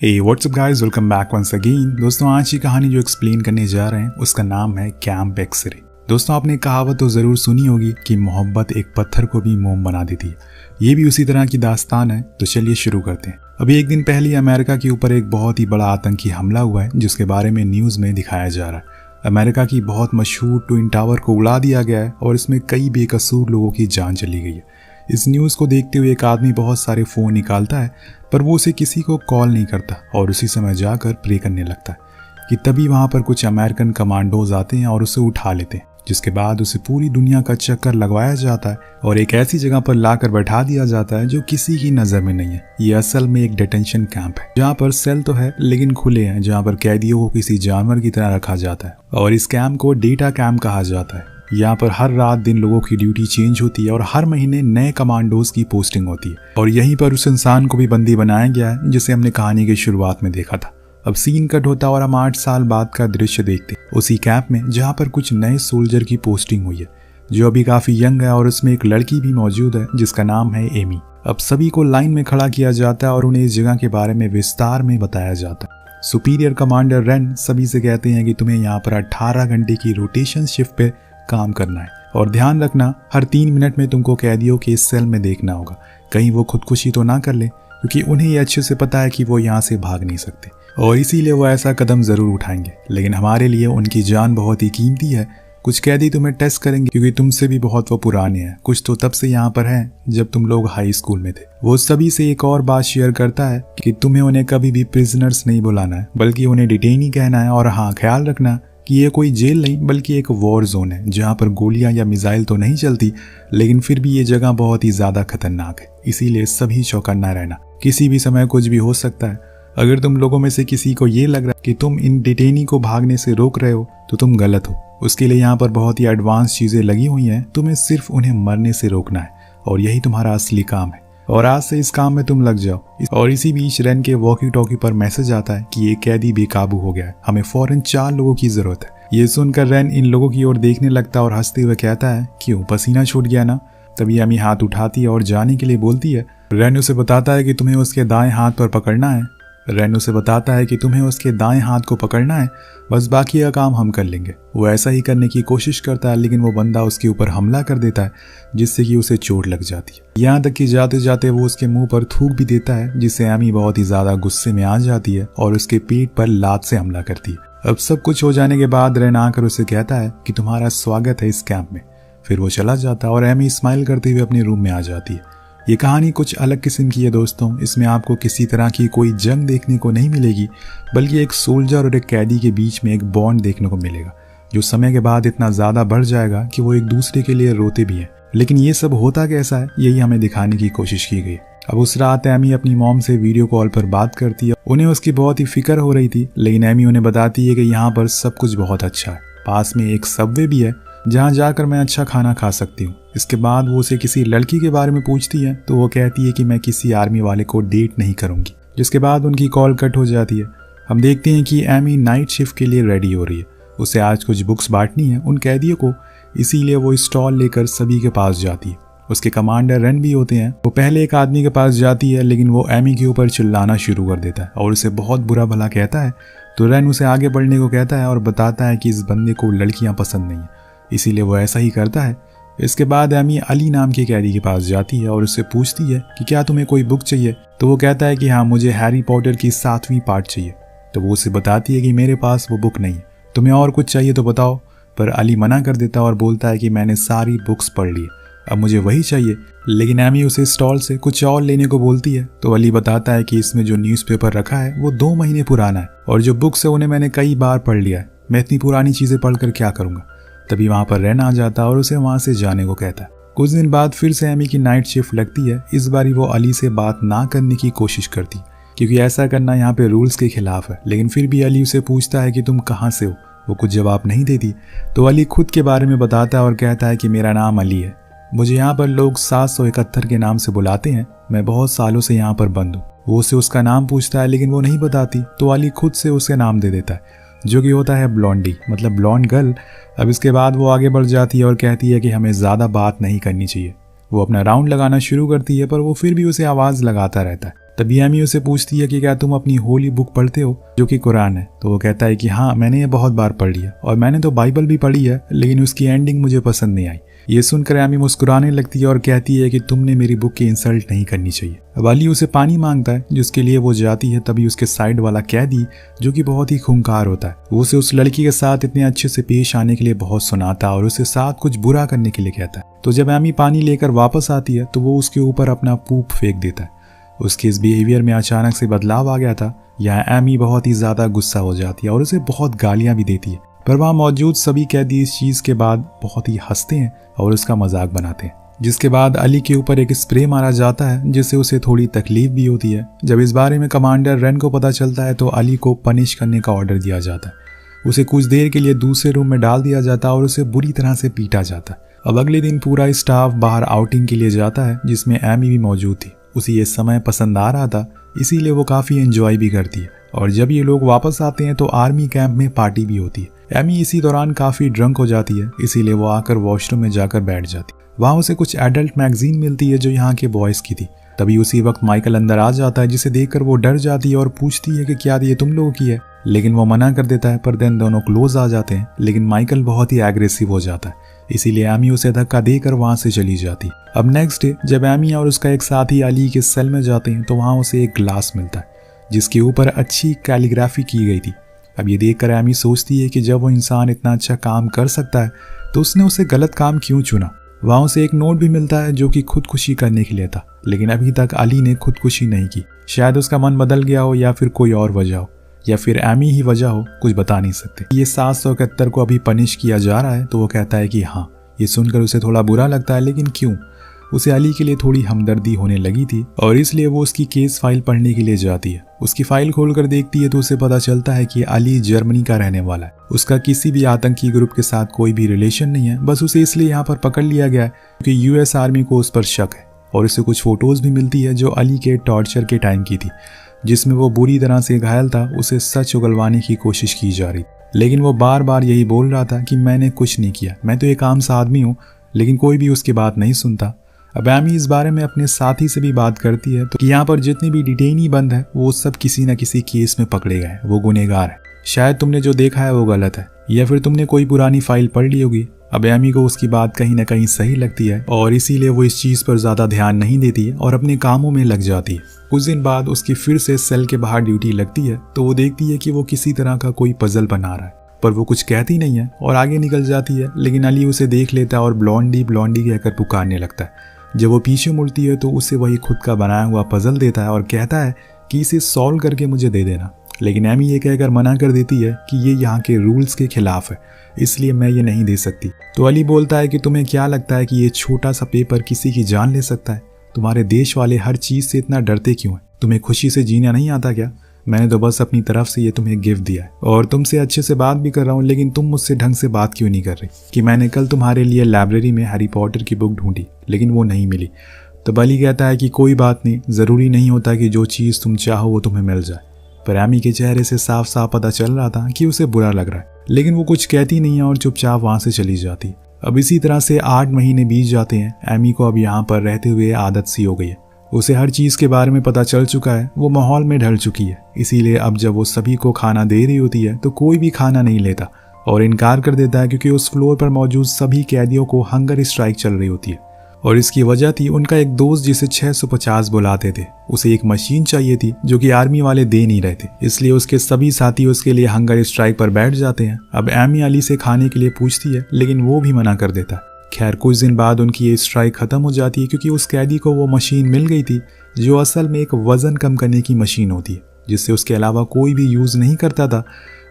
हे what's up guys, welcome back once again. दोस्तों, आज की कहानी जो एक्सप्लेन करने जा रहे हैं उसका नाम है कैंप एक्सरे। दोस्तों, आपने कहावत तो ज़रूर सुनी होगी कि मोहब्बत एक पत्थर को भी मोम बना देती है। ये भी उसी तरह की दास्तान है। तो चलिए शुरू करते हैं। अभी एक दिन पहले अमेरिका के ऊपर एक बहुत ही बड़ा आतंकी हमला हुआ है जिसके बारे में न्यूज़ में दिखाया जा रहा है। अमेरिका की बहुत मशहूर ट्विन टावर को उड़ा दिया गया है और इसमें कई बेकसूर लोगों की जान चली गई है। इस न्यूज़ को देखते हुए एक आदमी बहुत सारे फ़ोन निकालता है, पर वो उसे किसी को कॉल नहीं करता और उसी समय जाकर प्रे करने लगता है कि तभी वहाँ पर कुछ अमेरिकन कमांडोज आते हैं और उसे उठा लेते हैं, जिसके बाद उसे पूरी दुनिया का चक्कर लगवाया जाता है और एक ऐसी जगह पर लाकर बैठा दिया जाता है जो किसी की नज़र में नहीं है। ये असल में एक डिटेंशन कैंप है जहाँ पर सेल तो है लेकिन खुले हैं, जहाँ पर कैदियों को किसी जानवर की तरह रखा जाता है और इस कैंप को डेटा कैंप कहा जाता है। यहाँ पर हर रात दिन लोगों की ड्यूटी चेंज होती है और हर महीने नए कमांडोज की पोस्टिंग होती है और यहीं पर उस इंसान को भी बंदी बनाया गया है जिसे हमने कहानी की शुरुआत में देखा था। अब सीन कट होता है और हम 8 साल बाद का दृश्य देखते हैं उसी कैंप में जहाँ पर कुछ नए सोल्जर की पोस्टिंग हुई है जो अभी काफी यंग है और उसमें एक लड़की भी मौजूद है जिसका नाम है एमी। अब सभी को लाइन में खड़ा किया जाता है और उन्हें इस जगह के बारे में विस्तार में बताया जाता है। सुपीरियर कमांडर रेन सभी से कहते हैं कि तुम्हें यहाँ पर 18 घंटे की रोटेशन शिफ्ट पे काम करना है और ध्यान रखना हर 3 मिनट में तुमको कैदियों के इस सेल में देखना होगा कहीं वो खुदकुशी तो ना कर ले, क्योंकि उन्हें ये अच्छे से पता है कि वो यहाँ से भाग नहीं सकते और इसीलिए वो ऐसा कदम जरूर उठाएंगे। लेकिन हमारे लिए उनकी जान बहुत ही कीमती है। कुछ कैदी तुम्हें टेस्ट करेंगे क्योंकि तुमसे भी बहुत वो पुराने हैं, कुछ तो तब से यहाँ पर हैं जब तुम लोग हाई स्कूल में थे। वो सभी से एक और बात शेयर करता है कि तुम्हें उन्हें कभी भी प्रिजनर्स नहीं बुलाना है बल्कि उन्हें डिटेनी कहना है। और हाँ, ख्याल रखना कि ये कोई जेल नहीं बल्कि एक वॉर जोन है जहाँ पर गोलियां या मिसाइल तो नहीं चलती, लेकिन फिर भी ये जगह बहुत ही ज्यादा खतरनाक है। इसीलिए सभी चौकन्ना रहना, किसी भी समय कुछ भी हो सकता है। अगर तुम लोगों में से किसी को ये लग रहा है कि तुम इन डिटेनी को भागने से रोक रहे हो तो तुम गलत हो। उसके लिए यहाँ पर बहुत ही एडवांस चीजें लगी हुई हैं। तुम्हें सिर्फ उन्हें मरने से रोकना है और यही तुम्हारा असली काम है और आज से इस काम में तुम लग जाओ। और इसी बीच रेन के वॉकी टॉकी पर मैसेज आता है कि ये कैदी बेकाबू हो गया है, हमें फौरन 4 लोगों की जरूरत है। ये सुनकर रेन इन लोगों की ओर देखने लगता है और हंसते हुए कहता है, क्यों, पसीना छूट गया ना? तभी अमी हाथ उठाती है और जाने के लिए बोलती है। रेन उसे बताता है कि तुम्हें उसके दाएं हाथ पर पकड़ना है। बस बाकी का काम हम कर लेंगे। वो ऐसा ही करने की कोशिश करता है लेकिन वो बंदा उसके ऊपर हमला कर देता है जिससे कि उसे चोट लग जाती है। यहाँ तक कि जाते जाते वो उसके मुंह पर थूक भी देता है जिससे एमी बहुत ही ज्यादा गुस्से में आ जाती है और उसके पेट पर लात से हमला करती है। अब सब कुछ हो जाने के बाद रेन आकर उसे कहता है कि तुम्हारा स्वागत है इस कैंप में। फिर वो चला जाता है और एमी स्माइल करते हुए अपने रूम में आ जाती है। ये कहानी कुछ अलग किस्म की है दोस्तों। इसमें आपको किसी तरह की कोई जंग देखने को नहीं मिलेगी बल्कि एक सोल्जर और एक कैदी के बीच में एक बॉन्ड देखने को मिलेगा जो समय के बाद इतना ज्यादा बढ़ जाएगा कि वो एक दूसरे के लिए रोते भी हैं। लेकिन ये सब होता कैसा है, यही हमें दिखाने की कोशिश की गई। अब उस रात एमी अपनी मॉम से वीडियो कॉल पर बात करती है। उन्हें उसकी बहुत ही फिक्र हो रही थी, लेकिन एमी उन्हें बताती है कि यहाँ पर सब कुछ बहुत अच्छा है। पास में एक सबवे भी है जहाँ जाकर मैं अच्छा खाना खा सकती हूँ। इसके बाद वो उसे किसी लड़की के बारे में पूछती है तो वो कहती है कि मैं किसी आर्मी वाले को डेट नहीं करूँगी। जिसके बाद उनकी कॉल कट हो जाती है। हम देखते हैं कि एमी नाइट शिफ्ट के लिए रेडी हो रही है। उसे आज कुछ बुक्स बांटनी है उन कैदियों को, इसीलिए वो स्टॉल लेकर सभी के पास जाती है। उसके कमांडर रेन भी होते हैं। वो पहले एक आदमी के पास जाती है लेकिन वो एमी के ऊपर चिल्लाना शुरू कर देता है और उसे बहुत बुरा भला कहता है। तो रेन उसे आगे बढ़ने को कहता है और बताता है कि इस बंदे को लड़कियां पसंद नहीं है, इसीलिए वो ऐसा ही करता है। इसके बाद एमी अली नाम के कैदी के पास जाती है और उससे पूछती है कि क्या तुम्हें कोई बुक चाहिए। तो वो कहता है कि हाँ, मुझे हैरी पॉटर की 7वीं पार्ट चाहिए। तो वो उसे बताती है कि मेरे पास वो बुक नहीं है, तुम्हें और कुछ चाहिए तो बताओ। पर अली मना कर देता है और बोलता है कि मैंने सारी बुक्स पढ़ ली, अब मुझे वही चाहिए। लेकिन एमी उसे स्टॉल से कुछ और लेने को बोलती है। तो अली बताता है कि इसमें जो न्यूज़पेपर रखा है वो 2 महीने पुराना है और जो बुक्स है उन्हें मैंने कई बार पढ़ लिया है, मैं इतनी पुरानी चीज़ें पढ़कर क्या करूँगा। तभी वहाँ पर रेन आ जाता है और उसे वहाँ से जाने को कहता है। कुछ दिन बाद फिर से एमी की नाइट शिफ्ट लगती है। इस बारी वो अली से बात ना करने की कोशिश करती क्योंकि ऐसा करना यहाँ पे रूल्स के खिलाफ है। लेकिन फिर भी अली उसे पूछता है कि तुम कहाँ से हो। वो कुछ जवाब नहीं देती तो अली खुद के बारे में बताता है और कहता है कि मेरा नाम अली है, मुझे यहाँ पर लोग 771 के नाम से बुलाते हैं, मैं बहुत सालों से यहाँ पर बंद हूँ। वो उसे उसका नाम पूछता है लेकिन वो नहीं बताती तो अली खुद से उसे नाम दे देता है जो कि होता है ब्लॉन्डी, मतलब ब्लॉन्ड गर्ल। अब इसके बाद वो आगे बढ़ जाती है और कहती है कि हमें ज़्यादा बात नहीं करनी चाहिए। वो अपना राउंड लगाना शुरू करती है पर वो फिर भी उसे आवाज़ लगाता रहता है। तभी एमी उसे पूछती है कि क्या तुम अपनी होली बुक पढ़ते हो जो कि कुरान है। तो वो कहता है कि हाँ, मैंने ये बहुत बार पढ़ लिया और मैंने तो बाइबल भी पढ़ी है, लेकिन उसकी एंडिंग मुझे पसंद नहीं आई। ये सुनकर एमी मुस्कुराने लगती है और कहती है कि तुमने मेरी बुक की इंसल्ट नहीं करनी चाहिए। अब अली उसे पानी मांगता है जिसके लिए वो जाती है। तभी उसके साइड वाला कैदी जो कि बहुत ही खूंखार होता है, वो उसे उस लड़की के साथ इतने अच्छे से पेश आने के लिए बहुत सुनाता और उसे साथ कुछ बुरा करने के लिए कहता है। तो जब एमी पानी लेकर वापस आती है तो वो उसके ऊपर अपना पूप फेंक देता है। उसके इस बिहेवियर में अचानक से बदलाव आ गया था। यहाँ एमी बहुत ही ज्यादा गुस्सा हो जाती है और उसे बहुत गालियां भी देती है, पर वहाँ मौजूद सभी कैदी इस चीज के बाद बहुत ही हंसते हैं और उसका मजाक बनाते हैं। जिसके बाद अली के ऊपर एक स्प्रे मारा जाता है जिससे उसे थोड़ी तकलीफ भी होती है। जब इस बारे में कमांडर रेन को पता चलता है तो अली को पनिश करने का ऑर्डर दिया जाता है। उसे कुछ देर के लिए दूसरे रूम में डाल दिया जाता है और उसे बुरी तरह से पीटा जाता है। अब अगले दिन पूरा स्टाफ बाहर आउटिंग के लिए जाता है जिसमें एमी भी मौजूद थी। उसे ये समय पसंद आ रहा था, इसीलिए वो काफी एंजॉय भी करती है। और जब ये लोग वापस आते हैं तो आर्मी कैंप में पार्टी भी होती है। एमी इसी दौरान काफी ड्रंक हो जाती है, इसीलिए वो आकर वॉशरूम में जाकर बैठ जाती है। वहाँ उसे कुछ एडल्ट मैगजीन मिलती है जो यहाँ के बॉयज की थी। तभी उसी वक्त माइकल अंदर आ जाता है जिसे देखकर वो डर जाती है और पूछती है कि क्या ये तुम लोगों की है, लेकिन वो मना कर देता है। पर देन दोनों क्लोज आ जाते हैं, लेकिन माइकल बहुत ही एग्रेसिव हो जाता है, इसीलिए एमी उसे धक्का देकर वहां से चली जाती। अब नेक्स्ट डे जब एमी और उसका एक साथी अली के सेल में जाते हैं तो वहां उसे एक ग्लास मिलता है जिसके ऊपर अच्छी कैलीग्राफी की गई थी। अब ये देखकर एमी सोचती है कि जब वो इंसान इतना अच्छा काम कर सकता है तो उसने उसे गलत काम क्यों चुना। वहां उसे एक नोट भी मिलता है जो कि खुदकुशी करने के लिए था, लेकिन अभी तक अली ने खुदकुशी नहीं की। शायद उसका मन बदल गया हो या फिर कोई और वजह हो या फिर एमी ही वजह हो, कुछ बता नहीं सकते। ये 771 को अभी पनिश किया जा रहा है तो वो कहता है कि हाँ। ये सुनकर उसे थोड़ा बुरा लगता है, लेकिन क्यों? उसे अली के लिए थोड़ी हमदर्दी होने लगी थी और इसलिए वो उसकी केस फाइल पढ़ने के लिए जाती है। उसकी फाइल खोलकर देखती है तो उसे पता चलता है कि अली जर्मनी का रहने वाला है। उसका किसी भी आतंकी ग्रुप के साथ कोई भी रिलेशन नहीं है, बस उसे इसलिए यहाँ पर पकड़ लिया गया है क्योंकि यूएस आर्मी को उस पर शक है। और उसे कुछ फोटोज भी मिलती है जो अली के टॉर्चर के टाइम की थी, जिसमें वो बुरी तरह से घायल था। उसे सच उगलवाने की कोशिश की जा रही, लेकिन वो बार बार यही बोल रहा था कि मैंने कुछ नहीं किया, मैं तो एक आम सा आदमी हूँ, लेकिन कोई भी उसकी बात नहीं सुनता। अब एमी इस बारे में अपने साथी से भी बात करती है तो यहाँ पर जितने भी डिटेनी बंद है वो सब किसी न किसी केस में पकड़े गए, वो गुनहगार है। शायद तुमने जो देखा है वो गलत है या फिर तुमने कोई पुरानी फाइल पढ़ ली होगी। अब एमी को उसकी बात कहीं ना कहीं सही लगती है और इसीलिए वो इस चीज पर ज्यादा ध्यान नहीं देती है और अपने कामों में लग जाती है। कुछ दिन बाद उसकी फिर से सेल के बाहर ड्यूटी लगती है तो वो देखती है कि वो किसी तरह का कोई पजल बना रहा है, पर वो कुछ कहती नहीं है और आगे निकल जाती है। लेकिन अली उसे देख लेता है और ब्लॉन्डी ब्लॉन्डी कहकर पुकारने लगता है। जब वो पीछे मुड़ती है तो उसे वही खुद का बनाया हुआ पजल देता है और कहता है कि इसे सॉल्व करके मुझे दे देना। लेकिन एमी ये कहकर मना कर देती है कि ये यहाँ के रूल्स के खिलाफ है, इसलिए मैं ये नहीं दे सकती। तो अली बोलता है कि तुम्हें क्या लगता है कि ये छोटा सा पेपर किसी की जान ले सकता है? तुम्हारे देश वाले हर चीज से इतना डरते क्यों हैं? तुम्हें खुशी से जीना नहीं आता क्या? मैंने तो बस अपनी तरफ से ये तुम्हें गिफ्ट दिया है और तुमसे अच्छे से बात भी कर रहा हूँ, लेकिन तुम मुझसे ढंग से बात क्यों नहीं कर रही? कि मैंने कल तुम्हारे लिए लाइब्रेरी में हैरी पॉटर की बुक ढूंढी लेकिन वो नहीं मिली। तो अली कहता है कि कोई बात नहीं, जरूरी नहीं होता कि जो चीज़ तुम चाहो वो तुम्हें मिल जाए। पर एमी के चेहरे से साफ साफ पता चल रहा था कि उसे बुरा लग रहा है, लेकिन वो कुछ कहती नहीं है और चुपचाप वहाँ से चली जाती। अब इसी तरह से 8 महीने बीत जाते हैं। एमी को अब यहाँ पर रहते हुए आदत सी हो गई है, उसे हर चीज के बारे में पता चल चुका है, वो माहौल में ढल चुकी है। इसीलिए अब जब वो सभी को खाना दे रही होती है तो कोई भी खाना नहीं लेता और इनकार कर देता है क्योंकि उस फ्लोर पर मौजूद सभी कैदियों को हंगर स्ट्राइक चल रही होती है। और इसकी वजह थी उनका एक दोस्त जिसे 650 बुलाते थे। उसे एक मशीन चाहिए थी जो कि आर्मी वाले दे नहीं रहे थे, इसलिए उसके सभी साथी उसके लिए हंगर स्ट्राइक पर बैठ जाते हैं। अब एमी अली से खाने के लिए पूछती है लेकिन वो भी मना कर देता है। खैर कुछ दिन बाद उनकी ये स्ट्राइक खत्म हो जाती है क्योंकि उस कैदी को वो मशीन मिल गई थी जो असल में एक वजन कम करने की मशीन होती है, जिससे उसके अलावा कोई भी यूज़ नहीं करता था।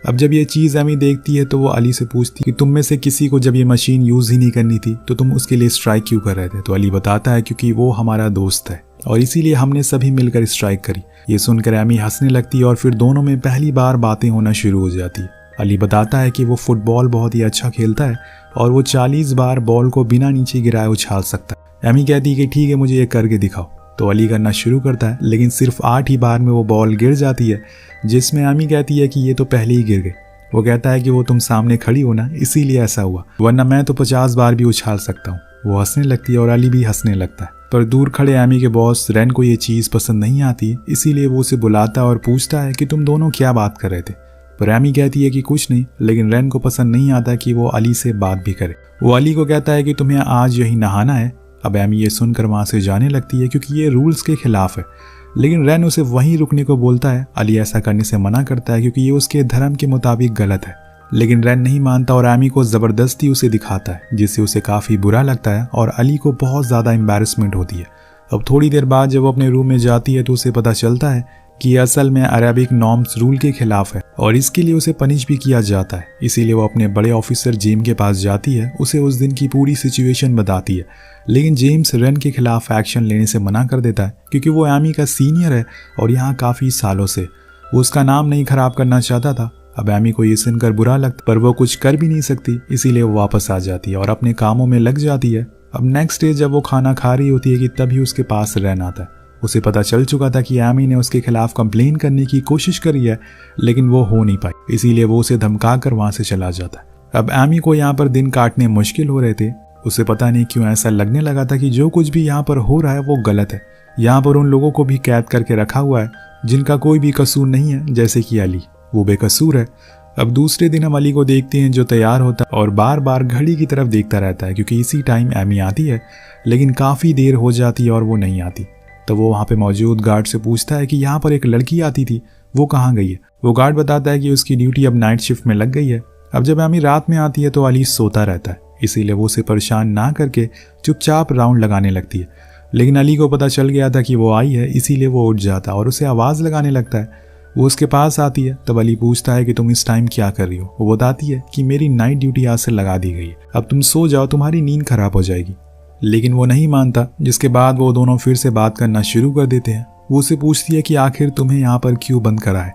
अब जब ये चीज़ एमी देखती है तो वो अली से पूछती कि तुम में से किसी को जब ये मशीन यूज़ ही नहीं करनी थी तो तुम उसके लिए स्ट्राइक क्यों कर रहे थे? तो अली बताता है क्योंकि वो हमारा दोस्त है और इसीलिए हमने सभी मिलकर स्ट्राइक करी। ये सुनकर एमी हंसने लगती है और फिर दोनों में पहली बार बातें होना शुरू हो जाती है। अली बताता है कि वो फुटबॉल बहुत ही अच्छा खेलता है और वो 40 बार बॉल को बिना नीचे गिराए उछाल सकता है। एमी कहती है कि ठीक है, मुझे ये करके दिखाओ। तो अली करना शुरू करता है, लेकिन सिर्फ 8 ही बार में वो बॉल गिर जाती है, जिसमें एमी कहती है कि ये तो पहले ही गिर गई। वो कहता है कि वो तुम सामने खड़ी हो ना, इसीलिए ऐसा हुआ, वरना मैं तो 50 बार भी उछाल सकता हूँ। वो हंसने लगती है और अली भी हंसने लगता है। पर दूर खड़े एमी के बॉस रेन को ये चीज़ पसंद नहीं आती, इसीलिए वो उसे बुलाता है और पूछता है कि तुम दोनों क्या बात कर रहे थे। पर एमी कहती है कि कुछ नहीं, लेकिन रेन को पसंद नहीं आता कि वो अली से बात भी करे। वो अली को कहता है कि तुम्हें आज यही नहाना है। अब एमी ये सुनकर वहाँ से जाने लगती है क्योंकि ये रूल्स के खिलाफ है, लेकिन रेन उसे वहीं रुकने को बोलता है। अली ऐसा करने से मना करता है क्योंकि ये उसके धर्म के मुताबिक गलत है, लेकिन रेन नहीं मानता और एमी को ज़बरदस्ती उसे दिखाता है, जिससे उसे काफ़ी बुरा लगता है और अली को बहुत ज़्यादा एम्बैरेसमेंट होती है। अब थोड़ी देर बाद जब वो अपने रूम में जाती है तो उसे पता चलता है कि ये असल में अरेबिक नॉर्म्स रूल के खिलाफ है और इसके लिए उसे पनिश भी किया जाता है। इसीलिए वो अपने बड़े ऑफिसर जेम के पास जाती है, उसे उस दिन की पूरी सिचुएशन बताती है, लेकिन जेम्स रेन के खिलाफ एक्शन लेने से मना कर देता है क्योंकि वो एमी का सीनियर है और यहाँ काफ़ी सालों से वो उसका नाम नहीं खराब करना चाहता था। अब एमी को ये सुनकर बुरा लगता, पर वो कुछ कर भी नहीं सकती, इसीलिए वो वापस आ जाती है और अपने कामों में लग जाती है। अब नेक्स्ट डे जब वो खाना खा रही होती है कि तभी उसके पास रेन आता है। उसे पता चल चुका था कि एमी ने उसके खिलाफ कंप्लेन करने की कोशिश करी है, लेकिन वो हो नहीं पाई, इसीलिए वो उसे धमका कर वहां से चला जाता है। अब एमी को यहाँ पर दिन काटने मुश्किल हो रहे थे। उसे पता नहीं क्यों ऐसा लगने लगा था कि जो कुछ भी यहाँ पर हो रहा है वो गलत है। यहाँ पर उन लोगों को भी कैद करके रखा हुआ है जिनका कोई भी कसूर नहीं है, जैसे कि अली, वो बेकसूर है। अब दूसरे दिन हम अली को देखते हैं जो तैयार होता है और बार बार घड़ी की तरफ देखता रहता है क्योंकि इसी टाइम एमी आती है, लेकिन काफ़ी देर हो जाती है और वो नहीं आती। तो वो वहाँ पे मौजूद गार्ड से पूछता है कि यहाँ पर एक लड़की आती थी, वो कहाँ गई है। वो गार्ड बताता है कि उसकी ड्यूटी अब नाइट शिफ्ट में लग गई है। अब जब एमी रात में आती है तो अली सोता रहता है, इसीलिए वो उसे परेशान ना करके चुपचाप राउंड लगाने लगती है, लेकिन अली को पता चल गया था कि वो आई है, इसीलिए वो उठ जाता और उसे आवाज़ लगाने लगता है। वो उसके पास आती है, तब अली पूछता है कि तुम इस टाइम क्या कर रही हो। वो बताती है कि मेरी नाइट ड्यूटी आज से लगा दी गई है, अब तुम सो जाओ, तुम्हारी नींद खराब हो जाएगी। लेकिन वो नहीं मानता, जिसके बाद वो दोनों फिर से बात करना शुरू कर देते हैं। वो उसे पूछती है कि आखिर तुम्हें यहाँ पर क्यों बंद करा है,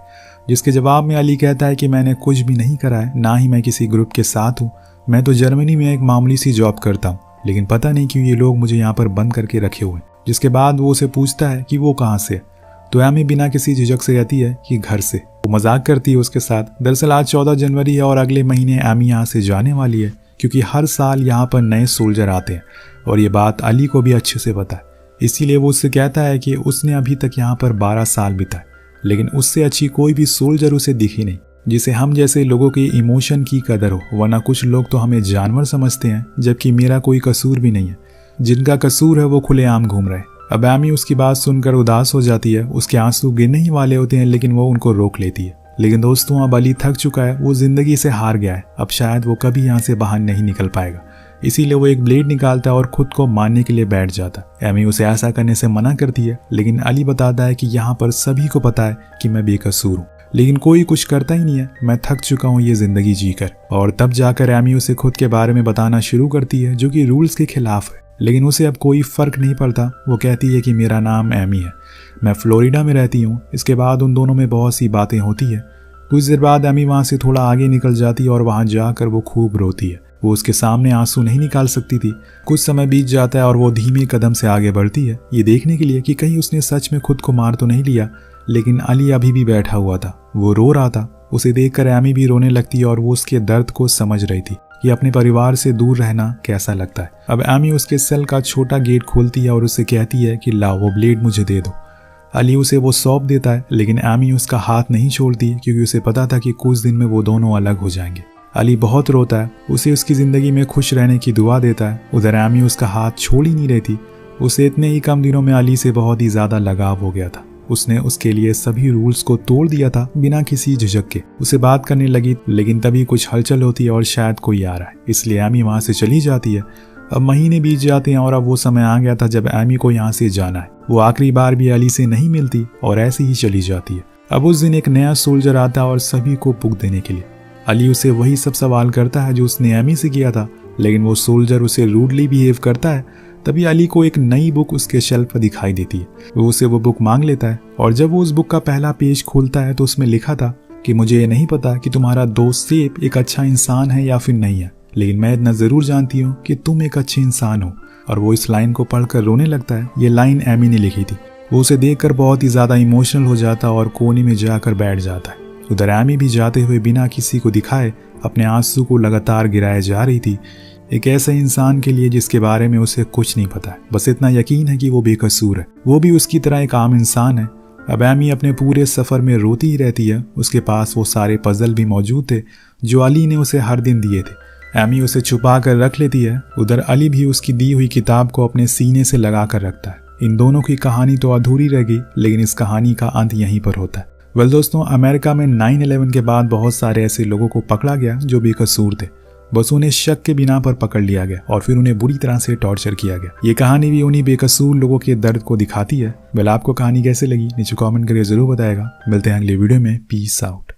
जिसके जवाब में अली कहता है कि मैंने कुछ भी नहीं करा है, ना ही मैं किसी ग्रुप के साथ हूँ। मैं तो जर्मनी में एक मामूली सी जॉब करता हूँ, लेकिन पता नहीं क्यों ये लोग मुझे यहाँ पर बंद करके रखे हुए हैं। जिसके बाद वो उसे पूछता है कि वो कहाँ से है, तो एमी बिना किसी झिझक से कहती है कि घर से। वो मजाक करती है उसके साथ। दरअसल आज 14 जनवरी है और अगले महीने एमी यहाँ से जाने वाली है क्योंकि हर साल यहाँ पर नए सोल्जर आते हैं और ये बात अली को भी अच्छे से पता है। इसीलिए वो उससे कहता है कि उसने अभी तक यहाँ पर 12 साल बिताए, लेकिन उससे अच्छी कोई भी सोल्जर उसे दिखी नहीं जिसे हम जैसे लोगों के इमोशन की कदर हो, वरना कुछ लोग तो हमें जानवर समझते हैं, जबकि मेरा कोई कसूर भी नहीं है। जिनका कसूर है वो खुलेआम घूम रहे हैं। अब एमी उसकी बात सुनकर उदास हो जाती है। उसके आंसू गिरने ही वाले होते हैं, लेकिन वो उनको रोक लेती है। लेकिन दोस्तों, अब अली थक चुका है, वो जिंदगी से हार गया है। अब शायद वो कभी यहाँ से बाहर नहीं निकल पाएगा, इसीलिए वो एक ब्लेड निकालता है और खुद को मारने के लिए बैठ जाता है। एमी उसे ऐसा करने से मना करती है, लेकिन अली बताता है कि यहाँ पर सभी को पता है कि मैं बेकसूर हूँ, लेकिन कोई कुछ करता ही नहीं है। मैं थक चुका हूँ ये जिंदगी जीकर। और तब जाकर एमी उसे खुद के बारे में बताना शुरू करती है, जो कि रूल्स के खिलाफ है, लेकिन उसे अब कोई फर्क नहीं पड़ता। वो कहती है कि मेरा नाम एमी है, मैं फ्लोरिडा में रहती हूँ। इसके बाद उन दोनों में बहुत सी बातें होती है। कुछ देर बाद एमी वहाँ से थोड़ा आगे निकल जाती है और वहाँ जाकर वो खूब रोती है। वो उसके सामने आंसू नहीं निकाल सकती थी। कुछ समय बीत जाता है और वो धीमे कदम से आगे बढ़ती है, ये देखने के लिए कि कहीं उसने सच में खुद को मार तो नहीं लिया। लेकिन अली अभी भी बैठा हुआ था, वो रो रहा था। उसे देखकर एमी भी रोने लगती है और वो उसके दर्द को समझ रही थी कि अपने परिवार से दूर रहना कैसा लगता है। अब एमी उसके सेल का छोटा गेट खोलती है और उससे कहती है कि लाओ वो ब्लेड मुझे दे दो। अली उसे वो सौंप देता है, लेकिन एमी उसका हाथ नहीं छोड़ती क्योंकि उसे पता था कि कुछ दिन में वो दोनों अलग हो जाएंगे। अली बहुत रोता है, उसे उसकी ज़िंदगी में खुश रहने की दुआ देता है। उधर एमी उसका हाथ छोड़ ही नहीं रही थी। उसे इतने ही कम दिनों में अली से बहुत ही ज़्यादा लगाव हो गया था। उसने उसके लिए सभी रूल्स को तोड़ दिया था बिना किसी झिझक के। उसे बात करने लगी, लेकिन तभी कुछ हलचल होती है और शायद कोई आ रहा है, इसलिए एमी वहाँ से चली जाती है। अब महीने बीत जाते हैं और अब वो समय आ गया था जब एमी को यहाँ से जाना है। वो आखिरी बार भी अली से नहीं मिलती और ऐसे ही चली जाती है। अब उस दिन एक नया सोल्जर आता है और सभी को बुक देने के लिए। अली उसे वही सब सवाल करता है जो उसने एमी से किया था, लेकिन वो सोल्जर उसे रूडली बिहेव करता है। तभी अली को एक नई बुक उसके शेल्फ पर दिखाई देती है। वो उसे वो बुक मांग लेता है और जब वो उस बुक का पहला पेज खोलता है तो उसमें लिखा था कि मुझे ये नहीं पता कि तुम्हारा दोस्त सेप एक अच्छा इंसान है या फिर नहीं है, लेकिन मैं इतना जरूर जानती हूँ कि तुम एक अच्छे इंसान हो। और वो इस लाइन को पढ़कर रोने लगता है। ये लाइन एमी ने लिखी थी। वो उसे देखकर बहुत ही ज्यादा इमोशनल हो जाता और कोने में जाकर बैठ जाता है। उधर एमी भी जाते हुए बिना किसी को दिखाए अपने आंसू को लगातार गिराए जा रही थी। एक ऐसे इंसान के लिए जिसके बारे में उसे कुछ नहीं पता है, बस इतना यकीन है कि वो बेकसूर है, वो भी उसकी तरह एक आम इंसान है। अब एमी अपने पूरे सफ़र में रोती ही रहती है। उसके पास वो सारे पजल भी मौजूद थे जो अली ने उसे हर दिन दिए थे। एमी उसे छुपा कर रख लेती है। उधर अली भी उसकी दी हुई किताब को अपने सीने से लगा कर रखता है। इन दोनों की कहानी तो अधूरी रह गई, लेकिन इस कहानी का अंत यहीं पर होता है। वेल दोस्तों, अमेरिका में 9/11 के बाद बहुत सारे ऐसे लोगों को पकड़ा गया जो बेकसूर थे, बस उन्हें शक के बिना पर पकड़ लिया गया और फिर उन्हें बुरी तरह से टॉर्चर किया गया। ये कहानी भी उन्हीं बेकसूर लोगों के दर्द को दिखाती है। वेल, आपको कहानी कैसे लगी नीचे कमेंट करके जरूर बताएगा। मिलते हैं अगले वीडियो में। Peace out.